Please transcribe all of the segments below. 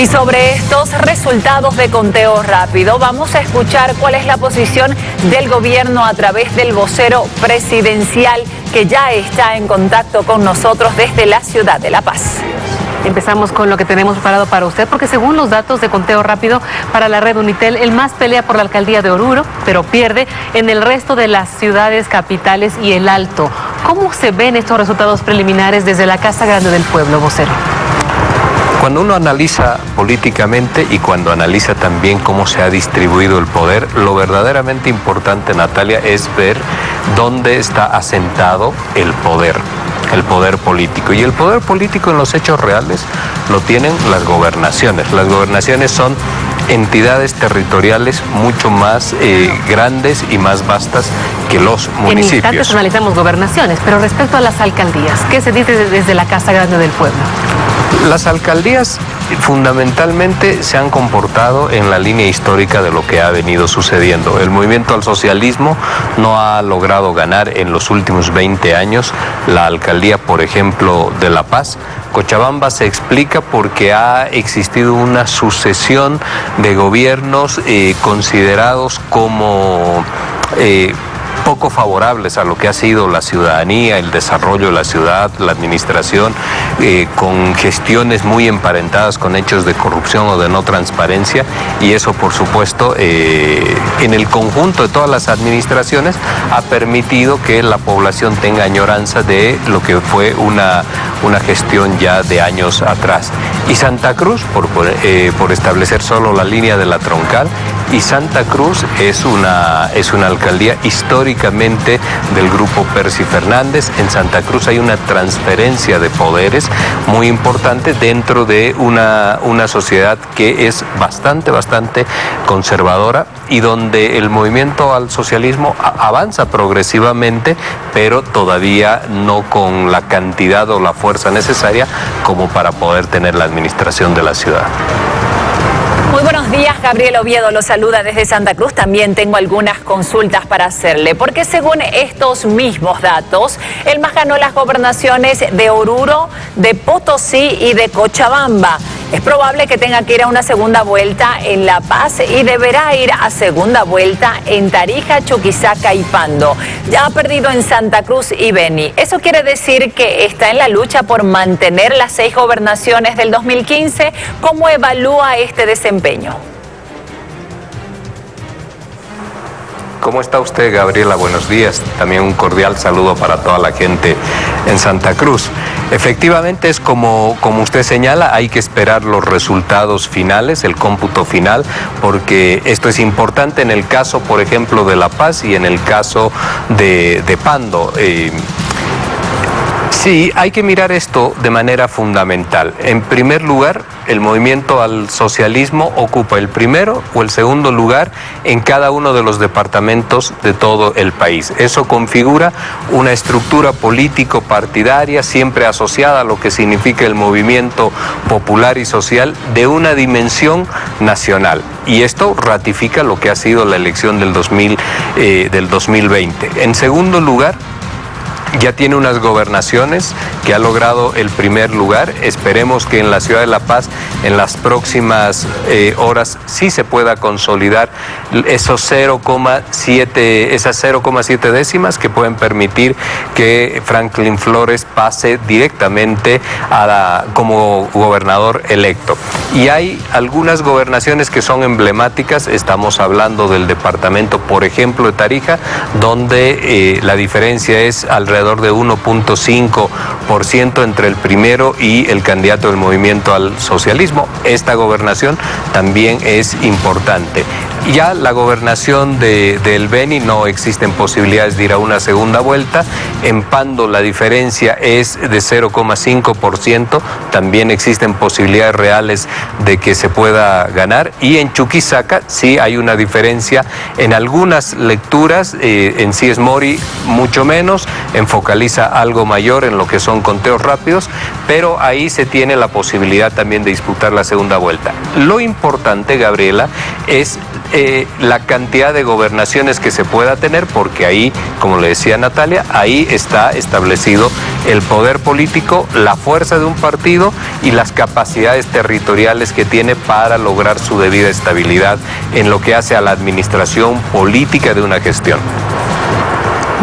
Y sobre estos resultados de conteo rápido, vamos a escuchar cuál es la posición del gobierno a través del vocero presidencial, que ya está en contacto con nosotros desde la ciudad de La Paz. Empezamos con lo que tenemos preparado para usted, porque según los datos de conteo rápido para la red Unitel, el MAS pelea por la alcaldía de Oruro, pero pierde en el resto de las ciudades capitales y el Alto. ¿Cómo se ven estos resultados preliminares desde la Casa Grande del Pueblo, vocero? Cuando uno analiza políticamente y cuando analiza también cómo se ha distribuido el poder, lo verdaderamente importante, Natalia, es ver dónde está asentado el poder político. Y el poder político en los hechos reales lo tienen las gobernaciones. Las gobernaciones son entidades territoriales mucho más grandes y más vastas que los municipios. En instantes analizamos gobernaciones, pero respecto a las alcaldías, ¿qué se dice desde la Casa Grande del Pueblo? Las alcaldías fundamentalmente se han comportado en la línea histórica de lo que ha venido sucediendo. El movimiento al socialismo no ha logrado ganar en los últimos 20 años la alcaldía, por ejemplo, de La Paz. Cochabamba se explica porque ha existido una sucesión de gobiernos considerados como poco favorables a lo que ha sido la ciudadanía, el desarrollo de la ciudad, la administración, con gestiones muy emparentadas con hechos de corrupción o de no transparencia, y eso, por supuesto, en el conjunto de todas las administraciones ha permitido que la población tenga añoranza de lo que fue una gestión ya de años atrás. Y Santa Cruz, por establecer solo la línea de la troncal, y Santa Cruz es una alcaldía históricamente del grupo Percy Fernández. En Santa Cruz hay una transferencia de poderes muy importante dentro de una sociedad que es bastante conservadora, y donde el movimiento al socialismo avanza progresivamente, pero todavía no con la cantidad o la fuerza necesaria como para poder tener la administración de la ciudad. Muy buenos días, Gabriel Oviedo lo saluda desde Santa Cruz. También tengo algunas consultas para hacerle, porque según estos mismos datos, el MAS ganó las gobernaciones de Oruro, de Potosí y de Cochabamba. Es probable que tenga que ir a una segunda vuelta en La Paz y deberá ir a segunda vuelta en Tarija, Chuquisaca y Pando. Ya ha perdido en Santa Cruz y Beni. ¿Eso quiere decir que está en la lucha por mantener las 6 gobernaciones del 2015? ¿Cómo evalúa este desempeño? ¿Cómo está usted, Gabriela? Buenos días. También un cordial saludo para toda la gente en Santa Cruz. Efectivamente, es como usted señala, hay que esperar los resultados finales, el cómputo final, porque esto es importante en el caso, por ejemplo, de La Paz y en el caso de Pando. Sí, hay que mirar esto de manera fundamental. En primer lugar, el movimiento al socialismo ocupa el primero o el segundo lugar en cada uno de los departamentos de todo el país. Eso configura una estructura político-partidaria siempre asociada a lo que significa el movimiento popular y social de una dimensión nacional. Y esto ratifica lo que ha sido la elección del 2020. En segundo lugar, ya tiene unas gobernaciones que ha logrado el primer lugar. Esperemos que en la ciudad de La Paz, en las próximas horas, sí se pueda consolidar esas 0,7 décimas que pueden permitir que Franklin Flores pase directamente como gobernador electo. Y hay algunas gobernaciones que son emblemáticas. Estamos hablando del departamento, por ejemplo, de Tarija, donde la diferencia es alrededor de 1.5% entre el primero y el candidato del movimiento al socialismo. Esta gobernación también es importante. Ya la gobernación del Beni no existen posibilidades de ir a una segunda vuelta. En Pando la diferencia es de 0,5%. También existen posibilidades reales de que se pueda ganar. Y en Chuquisaca sí hay una diferencia en algunas lecturas. En Cies Mori mucho menos, en Focaliza algo mayor en lo que son conteos rápidos, pero ahí se tiene la posibilidad también de disputar la segunda vuelta. Lo importante, Gabriela, es la cantidad de gobernaciones que se pueda tener, porque ahí, como le decía Natalia, ahí está establecido el poder político, la fuerza de un partido y las capacidades territoriales que tiene para lograr su debida estabilidad en lo que hace a la administración política de una gestión.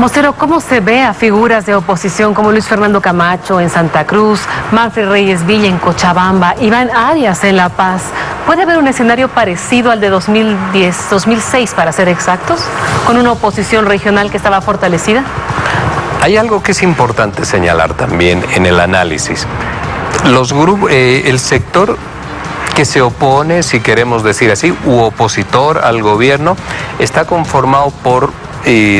Vocero, ¿cómo se ve a figuras de oposición como Luis Fernando Camacho en Santa Cruz, Manfred Reyes Villa en Cochabamba, Iván Arias en La Paz? ¿Puede haber un escenario parecido al de 2006 para ser exactos, con una oposición regional que estaba fortalecida? Hay algo que es importante señalar también en el análisis. Los grupos, el sector que se opone, si queremos decir así, u opositor al gobierno, está conformado por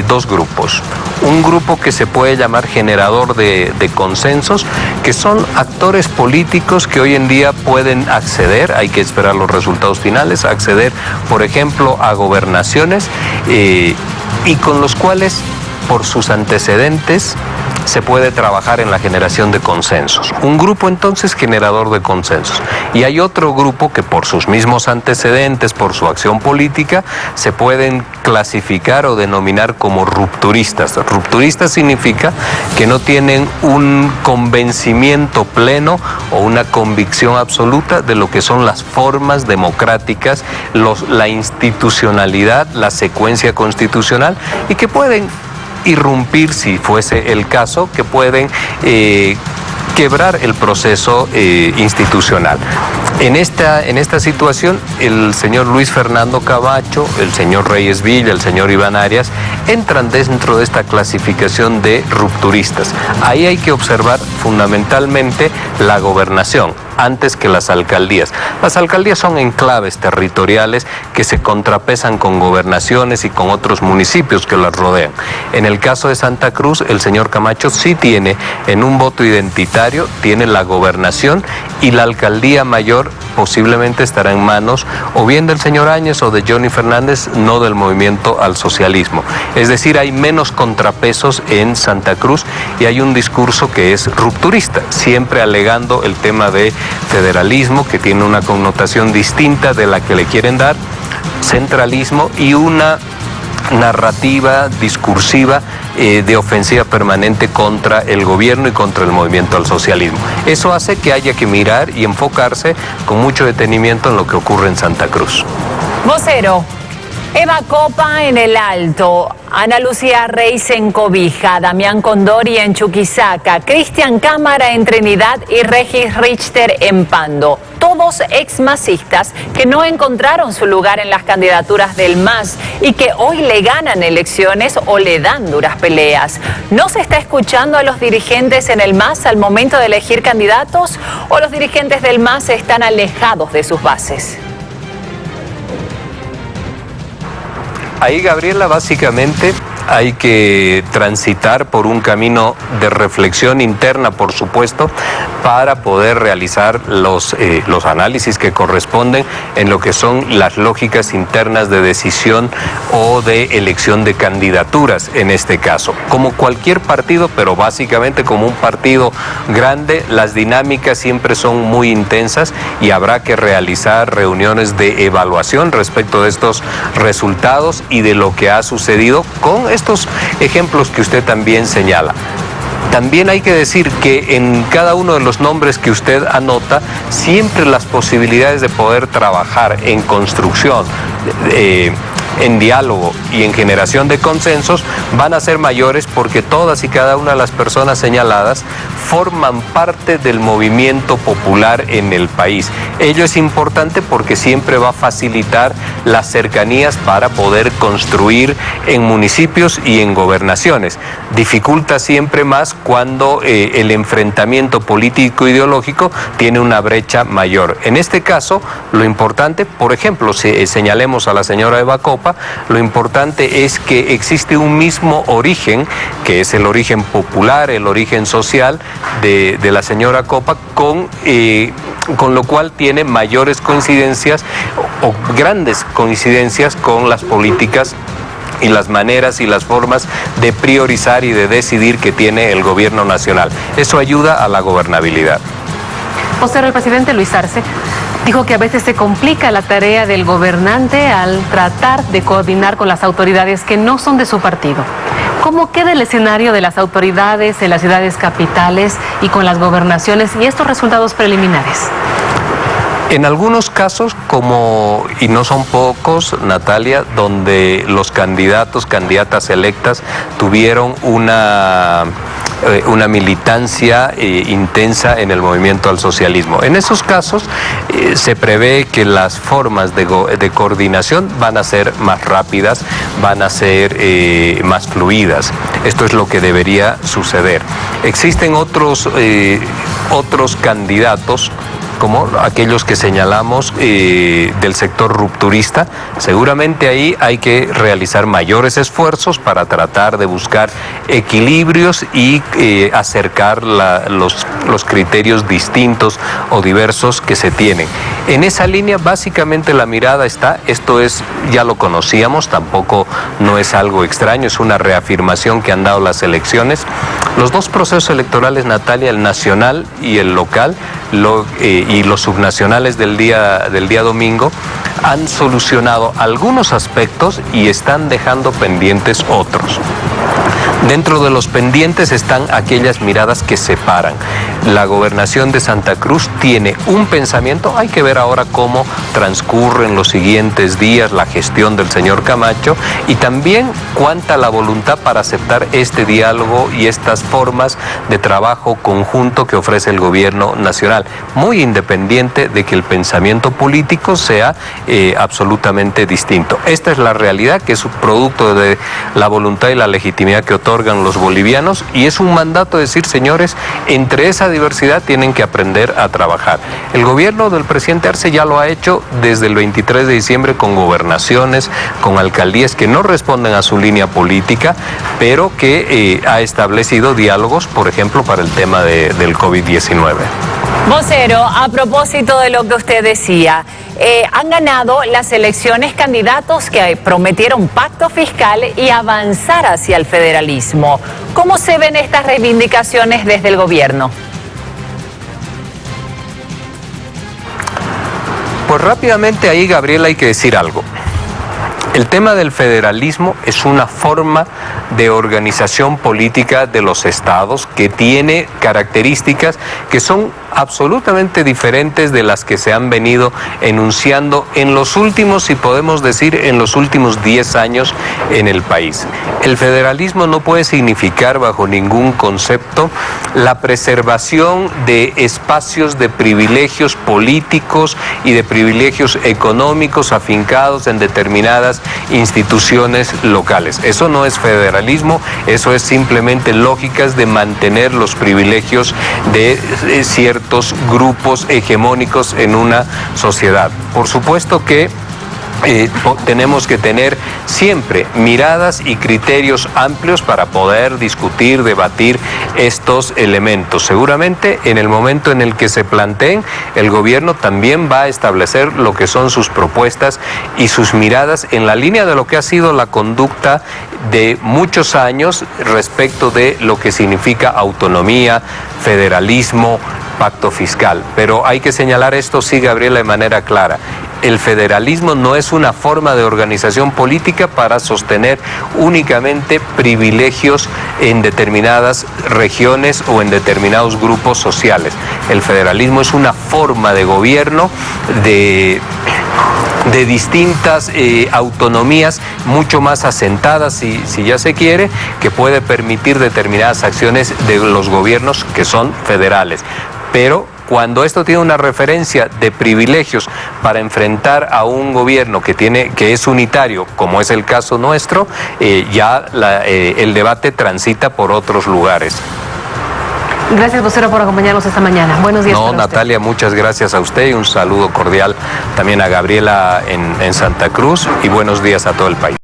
dos grupos. Un grupo que se puede llamar generador de consensos, que son actores políticos que hoy en día pueden acceder, hay que esperar los resultados finales, acceder, por ejemplo, a gobernaciones y con los cuales, por sus antecedentes, se puede trabajar en la generación de consensos. Un grupo entonces generador de consensos. Y hay otro grupo que por sus mismos antecedentes, por su acción política, se pueden clasificar o denominar como rupturistas. Rupturistas significa que no tienen un convencimiento pleno o una convicción absoluta de lo que son las formas democráticas, la institucionalidad, la secuencia constitucional, y que pueden irrumpir, si fuese el caso, que pueden quebrar el proceso institucional. En esta situación, el señor Luis Fernando Camacho, el señor Reyes Villa, el señor Iván Arias, entran dentro de esta clasificación de rupturistas. Ahí hay que observar fundamentalmente la gobernación, antes que las alcaldías. Las alcaldías son enclaves territoriales que se contrapesan con gobernaciones y con otros municipios que las rodean. En el caso de Santa Cruz, el señor Camacho sí tiene, en un voto identitario, tiene la gobernación, y la alcaldía mayor posiblemente estará en manos o bien del señor Áñez o de Johnny Fernández, no del movimiento al socialismo. Es decir, hay menos contrapesos en Santa Cruz y hay un discurso que es rupturista, siempre alegando el tema de federalismo, que tiene una connotación distinta de la que le quieren dar, centralismo y una narrativa discursiva de ofensiva permanente contra el gobierno y contra el movimiento al socialismo. Eso hace que haya que mirar y enfocarse con mucho detenimiento en lo que ocurre en Santa Cruz. Vocero, Eva Copa en El Alto, Ana Lucía Reis en Cobija, Damián Condori en Chuquisaca, Cristian Cámara en Trinidad y Regis Richter en Pando. Todos exmasistas que no encontraron su lugar en las candidaturas del MAS y que hoy le ganan elecciones o le dan duras peleas. ¿No se está escuchando a los dirigentes en el MAS al momento de elegir candidatos o los dirigentes del MAS están alejados de sus bases? Ahí, Gabriela, básicamente hay que transitar por un camino de reflexión interna, por supuesto, para poder realizar los análisis que corresponden en lo que son las lógicas internas de decisión o de elección de candidaturas en este caso. Como cualquier partido, pero básicamente como un partido grande, las dinámicas siempre son muy intensas y habrá que realizar reuniones de evaluación respecto de estos resultados y de lo que ha sucedido con estos ejemplos que usted también señala. También hay que decir que en cada uno de los nombres que usted anota, siempre las posibilidades de poder trabajar en construcción, en diálogo y en generación de consensos van a ser mayores, porque todas y cada una de las personas señaladas forman parte del movimiento popular en el país. Ello es importante porque siempre va a facilitar las cercanías para poder construir en municipios y en gobernaciones. Dificulta siempre más cuando el enfrentamiento político ideológico tiene una brecha mayor. En este caso, lo importante, por ejemplo, si señalemos a la señora Eva Copa, lo importante es que existe un mismo origen, que es el origen popular, el origen social de la señora Copa, con lo cual tiene mayores coincidencias o grandes coincidencias con las políticas y las maneras y las formas de priorizar y de decidir que tiene el gobierno nacional. Eso ayuda a la gobernabilidad. Vocero, el presidente Luis Arce Dijo que a veces se complica la tarea del gobernante al tratar de coordinar con las autoridades que no son de su partido. ¿Cómo queda el escenario de las autoridades en las ciudades capitales y con las gobernaciones y estos resultados preliminares? En algunos casos, y no son pocos, Natalia, donde los candidatas electas tuvieron una militancia intensa en el movimiento al socialismo. En esos casos se prevé que las formas de coordinación van a ser más rápidas, van a ser más fluidas. Esto es lo que debería suceder. Existen otros candidatos, como aquellos que señalamos del sector rupturista. Seguramente ahí hay que realizar mayores esfuerzos para tratar de buscar equilibrios y acercar los criterios distintos o diversos que se tienen. En esa línea básicamente la mirada está, ya lo conocíamos, tampoco no es algo extraño, es una reafirmación que han dado las elecciones. Los dos procesos electorales, Natalia, el nacional y el local, y los subnacionales del día domingo, han solucionado algunos aspectos y están dejando pendientes otros. Dentro de los pendientes están aquellas miradas que separan. La gobernación de Santa Cruz tiene un pensamiento, hay que ver ahora cómo transcurren los siguientes días la gestión del señor Camacho y también cuánta la voluntad para aceptar este diálogo y estas formas de trabajo conjunto que ofrece el gobierno nacional, muy independiente de que el pensamiento político sea absolutamente distinto. Esta es la realidad, que es un producto de la voluntad y la legitimidad que otorgan los bolivianos, y es un mandato de decir, señores, entre esa diversidad tienen que aprender a trabajar. El gobierno del presidente Arce ya lo ha hecho desde el 23 de diciembre con gobernaciones, con alcaldías que no responden a su línea política, pero que ha establecido diálogos, por ejemplo, para el tema del COVID-19. Vocero, a propósito de lo que usted decía, han ganado las elecciones candidatos que prometieron pacto fiscal y avanzar hacia el federalismo. ¿Cómo se ven estas reivindicaciones desde el gobierno? Pues rápidamente ahí, Gabriela, hay que decir algo. El tema del federalismo es una forma de organización política de los estados que tiene características que son absolutamente diferentes de las que se han venido enunciando en los últimos, si podemos decir, en los últimos 10 años en el país. El federalismo no puede significar bajo ningún concepto la preservación de espacios de privilegios políticos y de privilegios económicos afincados en determinadas instituciones locales. Eso no es federalismo, eso es simplemente lógicas de mantener los privilegios de ciertos grupos hegemónicos en una sociedad. Por supuesto que tenemos que tener siempre miradas y criterios amplios para poder discutir, debatir estos elementos. Seguramente en el momento en el que se planteen, el gobierno también va a establecer lo que son sus propuestas y sus miradas en la línea de lo que ha sido la conducta de muchos años respecto de lo que significa autonomía, federalismo, pacto fiscal. Pero hay que señalar esto, sí, Gabriela, de manera clara. El federalismo no es una forma de organización política para sostener únicamente privilegios en determinadas regiones o en determinados grupos sociales. El federalismo es una forma de gobierno de distintas autonomías mucho más asentadas, si ya se quiere, que puede permitir determinadas acciones de los gobiernos que son federales. Pero cuando esto tiene una referencia de privilegios para enfrentar a un gobierno que es unitario, como es el caso nuestro, el debate transita por otros lugares. Gracias, vocero, por acompañarnos esta mañana. Buenos días. No, Natalia, muchas gracias a usted y un saludo cordial también a Gabriela en Santa Cruz y buenos días a todo el país.